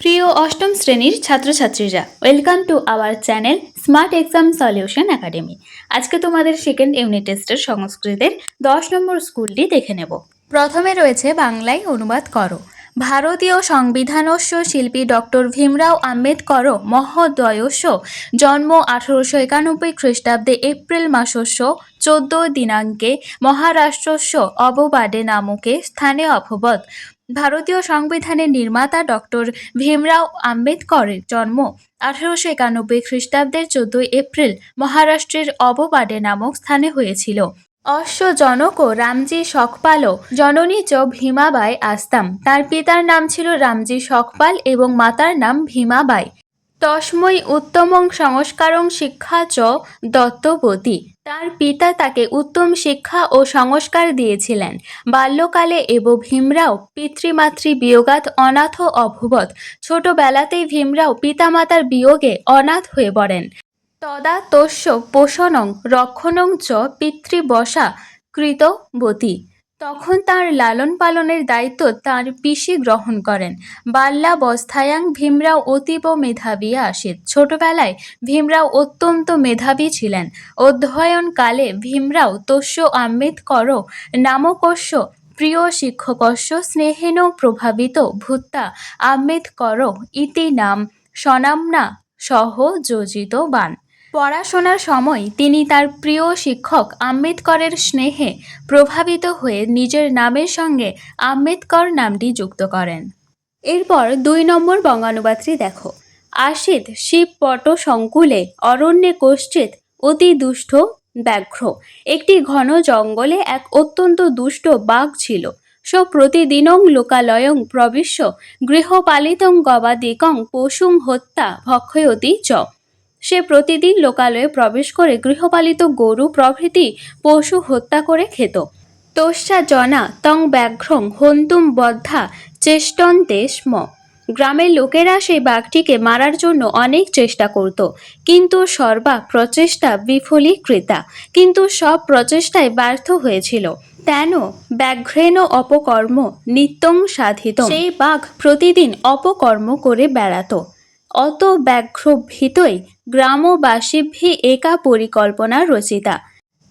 প্রিয় অষ্টম শ্রেণীর ছাত্রছাত্রীরা, welcome to our channel smart exam solution academy. আজকে তোমাদের সেকেন্ড ইউনিট টেস্টের সংস্কৃতের 10 নম্বর স্কুলটি দেখে নেব। প্রথমে রয়েছে বাংলায় অনুবাদ করো। ভারতীয় সংবিধানস্য শিল্পী ডক্টর ভীমরাও আম্বেদকর মহোদয়স্য জন্ম 1891 খ্রিস্টাব্দে এপ্রিল মাসস্য 14 দিনাঙ্কে মহারাষ্ট্রস্য অববাডে নামকে স্থানে অভবৎ। ভারতীয় সংবিধানের নির্মাতা ডক্টর ভীমরাও আম্বেদকরের জন্ম 1891 খ্রিস্টাব্দের 14 এপ্রিল মহারাষ্ট্রের অববাডে নামক স্থানে হয়েছিল। অশ্ব জনক রামজি সকপাল জননী চ ভীমাবাই আস্তাম। তার পিতার নাম ছিল রামজি সকপাল এবং মাতার নাম ভীমাবাই। তস্মৈ উত্তমং সংস্কারং শিক্ষা চ দত্তবতী। তার পিতা তাকে উত্তম শিক্ষা ও সংস্কার দিয়েছিলেন। বাল্যকালে এব ভীমরাও পিতৃমাতৃ বিয়োগাৎ অনাথ অভবৎ। ছোটবেলাতেই ভীমরাও পিতামাতার বিয়োগে অনাথ হয়ে পড়েন। তদা তস্য পোষণং রক্ষণং চ পিতৃবশা কৃতবতী। তখন তার লালন পালনের দায়িত্ব তার পিসি গ্রহণ করেন। বাল্যাবস্থায়াং ভীমরাও অতীব মেধাবী আসিত। ছোটবেলায় ভীমরাও অত্যন্ত মেধাবী ছিলেন। অধ্যয়নকালে ভীমরাও তস্য আম্বেদকর নামকস্য প্রিয় শিক্ষকস্য স্নেহেন প্রভাবিত ভূত্বা আম্বেদকর ইতি নাম স্বনাম্না সহ যোজিতবান। পড়াশোনার সময় তিনি তার প্রিয় শিক্ষক আম্বেদকরের স্নেহে প্রভাবিত হয়ে নিজের নামের সঙ্গে আম্বেদকর নামটি যুক্ত করেন। এরপর 2 নম্বর বঙ্গানুবাদটি দেখো। আসিত শিবপট সংকুলে অরণ্যে কশ্চিৎ অতি দুষ্ট ব্যাঘ্র। একটি ঘন জঙ্গলে এক অত্যন্ত দুষ্ট বাঘ ছিল। প্রতিদিনং লোকালয়ং প্রবিশ্য গৃহপালিতং গবাদিকং পশুং হত্যা ভক্ষয়তি চ। সে প্রতিদিন লোকালয়ে প্রবেশ করে গৃহপালিত গরু প্রভৃতি পশু হত্যা করে খেত। তস্যা জনা তং ব্যাঘ্রং হন্তুম বদ্ধা চেষ্টন্তে স্ম। গ্রামের লোকেরা সেই বাঘটিকে মারার জন্য অনেক চেষ্টা করত, কিন্তু সর্বা প্রচেষ্টা বিফলীকৃতা। কিন্তু সব প্রচেষ্টায় ব্যর্থ হয়েছিল। তেন ব্যাঘ্রেণ অপকর্ম নিত্যং সাধিতং। সেই বাঘ প্রতিদিন অপকর্ম করে বেড়াত। অত ব্যাঘ্র ভীতই গ্রামবাসীভি একা পরিকল্পনা রচিতা।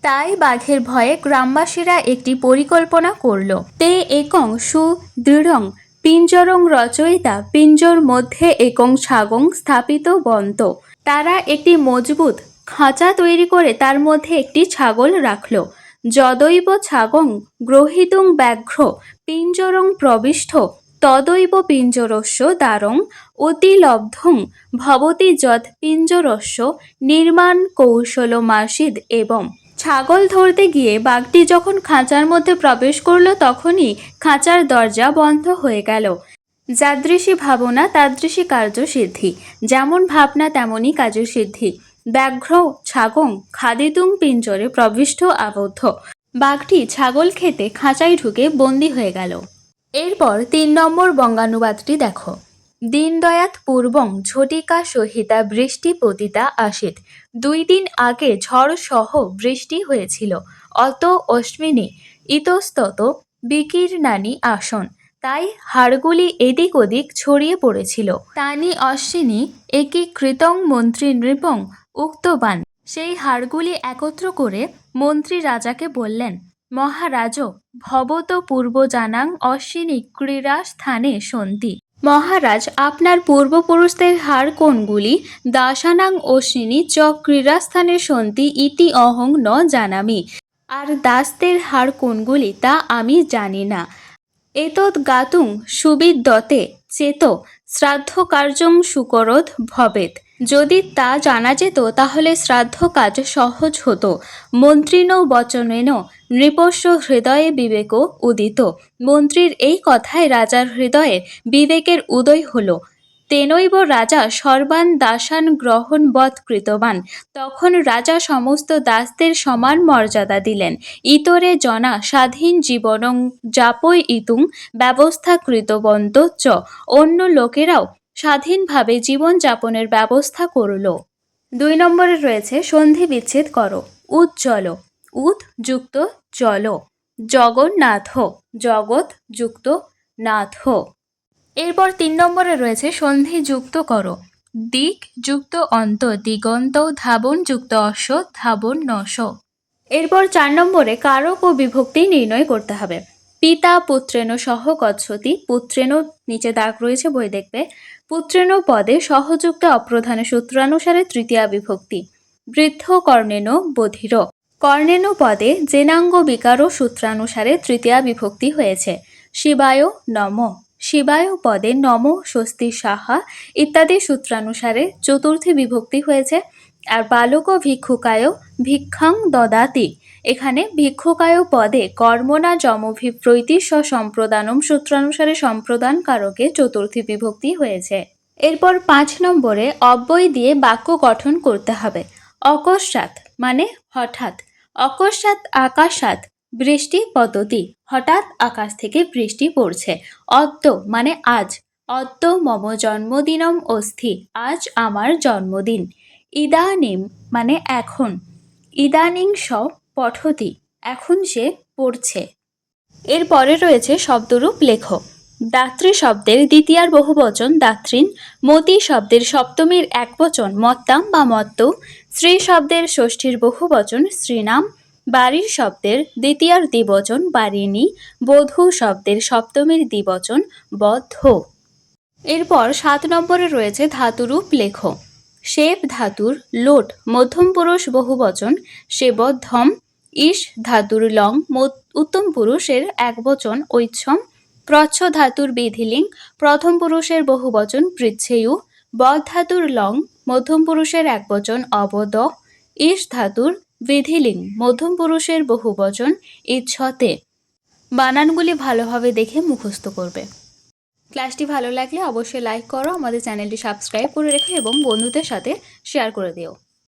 তাই বাঘের ভয়ে গ্রামবাসীরা একটি পরিকল্পনা করল। তে একং সুদৃঢ়ং পিঞ্জরং রচয়িতা পিঞ্জর মধ্যে একং ছাগং স্থাপিত বন্ত। তারা একটি মজবুত খাঁচা তৈরি করে তার মধ্যে একটি ছাগল রাখল। যদৈব ছাগং গ্রহীতুং ব্যাঘ্র পিঞ্জরং প্রবিষ্ট তদৈব পিঞ্জরস্য দ্বারং অতিলব্ধং ভবতি যৎ পিঞ্জরস্য নির্মাণ কৌশলমাসিদ। এবং ছাগল ধরতে গিয়ে বাঘটি যখন খাঁচার মধ্যে প্রবেশ করল তখনই খাঁচার দরজা বন্ধ হয়ে গেল। যাদৃশী ভাবনা তাদৃশী কার্যসিদ্ধি। যেমন ভাবনা তেমনই কার্যসিদ্ধি। ব্যাঘ্র ছাগং খাদিতুং পিঞ্জরে প্রবিষ্ট আবদ্ধ। বাঘটি ছাগল খেতে খাঁচায় ঢুকে বন্দী হয়ে গেল। এরপর 3 নম্বর বঙ্গানুবাদটি দেখো। দীনদয়াৎ পূর্বং ঝটিকা সহিতা বৃষ্টি পতিতা আসিত। 2 দিন আগে ঝড় সহ বৃষ্টি হয়েছিল। অত অশ্বিনী ইতস্তত বিকীর্ণানি আসন। তাই হাড়গুলি এদিক ওদিক ছড়িয়ে পড়েছিল। তানি অশ্বিনী একীকৃতং মন্ত্রী নৃপং উক্তবান। সেই হাড়গুলি একত্র করে মন্ত্রী রাজাকে বললেন, মহারাজ ভবত পূর্বজানাং অশ্বিনী ক্রীড়া স্থানে সন্তি। মহারাজ, আপনার পূর্বপুরুষদের হাড় কোনগুলি? দাসানাং অশ্বিনী চ ক্রীড়াস্থানে সন্তি ইতি অহং ন জানামি। আর দাসদের হাড় কোনগুলি তা আমি জানি না। এতৎ গাতুং সুবিদ্যতে চেত শ্রাদ্ধ কার্যং সুকরোধ ভবেত। যদি তা জানা যেত তাহলে শ্রাদ্ধ কাজ সহজ হতো। মন্ত্রিণ বচনেন নৃপস্য হৃদয়ে বিবেক উদিত। মন্ত্রীর এই কথায় রাজার হৃদয়ে বিবেকের উদয় হল। তেনৈব রাজা সর্বান দাসান গ্রহণবৎ কৃতবান। তখন রাজা সমস্ত দাসদের সমান মর্যাদা দিলেন। ইতরে জনা স্বাধীন জীবনং যাপয়িতুং ব্যবস্থা কৃতবন্ত চ। অন্য লোকেরাও স্বাধীনভাবে জীবনযাপনের ব্যবস্থা করল। 2 নম্বরে রয়েছে সন্ধি বিচ্ছেদ করো। উজ্জ্বল উদ যুক্ত জল, জগন্নাথ জগৎ যুক্ত নাথ। এরপর 3 নম্বরে রয়েছে সন্ধি যুক্ত করো। দিক যুক্ত অন্ত, দিগন্ত, ধাবন যুক্ত অশ্ব, ধাবন নশ। এরপর 4 নম্বরে কারক ও বিভক্তি নির্ণয় করতে হবে। পিতা পুত্রেণ সহ গচ্ছতি, পুত্রেণ নিচে দাগ রয়েছে, বই দেখবে। পুত্রেণ পদে সহযুক্ত অপ্রধান সূত্রানুসারে তৃতীয়া বিভক্তি। বৃদ্ধ কর্ণেন বধির, কর্ণেন পদে জেনাঙ্গ বিকার সূত্রানুসারে তৃতীয়া বিভক্তি হয়েছে। শিবায় নম, শিবায় পদে নম স্বস্তি সাহা ইত্যাদি সূত্রানুসারে চতুর্থী বিভক্তি হয়েছে। আর বালক ভিক্ষুকায় ভিক্ষাং দদাতি, এখানে ভিক্ষুকায় পদে কর্মণা যমভিপ্রৈতি সম্প্রদানম সূত্রানুসারে সম্প্রদান কারকে চতুর্থী বিভক্তি হয়েছে। এরপর 5 নম্বরে অব্যয় দিয়ে বাক্য গঠন করতে হবে। অকস্মাৎ মানে হঠাৎ, অকস্মাৎ আকাশাৎ বৃষ্টি পততি, হঠাৎ আকাশ থেকে বৃষ্টি পড়ছে। অদ্য মানে আজ, অদ্য মম জন্মদিনম অস্তি, আজ আমার জন্মদিন। ইদানিম মানে এখন, ইদানিং স পঠতি, এখন সে পড়ছে। এরপরে রয়েছে শব্দরূপ লেখো। দাত্রী শব্দের দ্বিতীয়ার বহুবচন দাত্রীন, মতি শব্দের সপ্তমীর একবচন মত্তাম বা মত্ত, স্ত্রী শব্দের ষষ্ঠীর বহুবচন স্ত্রীনাম, বাড়ির শব্দের দ্বিতীয়ার দ্বিবচন বাড়িনী, বধূ শব্দের সপ্তমীর দ্বিবচন বধ। এরপর 7 নম্বরে রয়েছে ধাতুরূপ লেখো। শেপ ধাতুর লোট মধ্যম পুরুষ বহুবচন সেবদ্ধম, ইস ধাতুর লং উত্তম পুরুষের একবচন ঐচ্ছম, প্রচ্ছ ধাতুর বিধিলিং প্রথম পুরুষের বহুবচন পৃচ্ছেয়ু, বধ ধাতুর লং মধ্যম পুরুষের একবচন অবদ, ইস ধাতুর বিধিলিং মধ্যম পুরুষের বহুবচন ইচ্ছতে। বানানগুলি ভালোভাবে দেখে মুখস্থ করবে। ক্লাসটি ভালো লাগলে অবশ্যই লাইক করো, আমাদের চ্যানেলটি সাবস্ক্রাইব করে রেখো এবং বন্ধুদের সাথে শেয়ার করে দিও।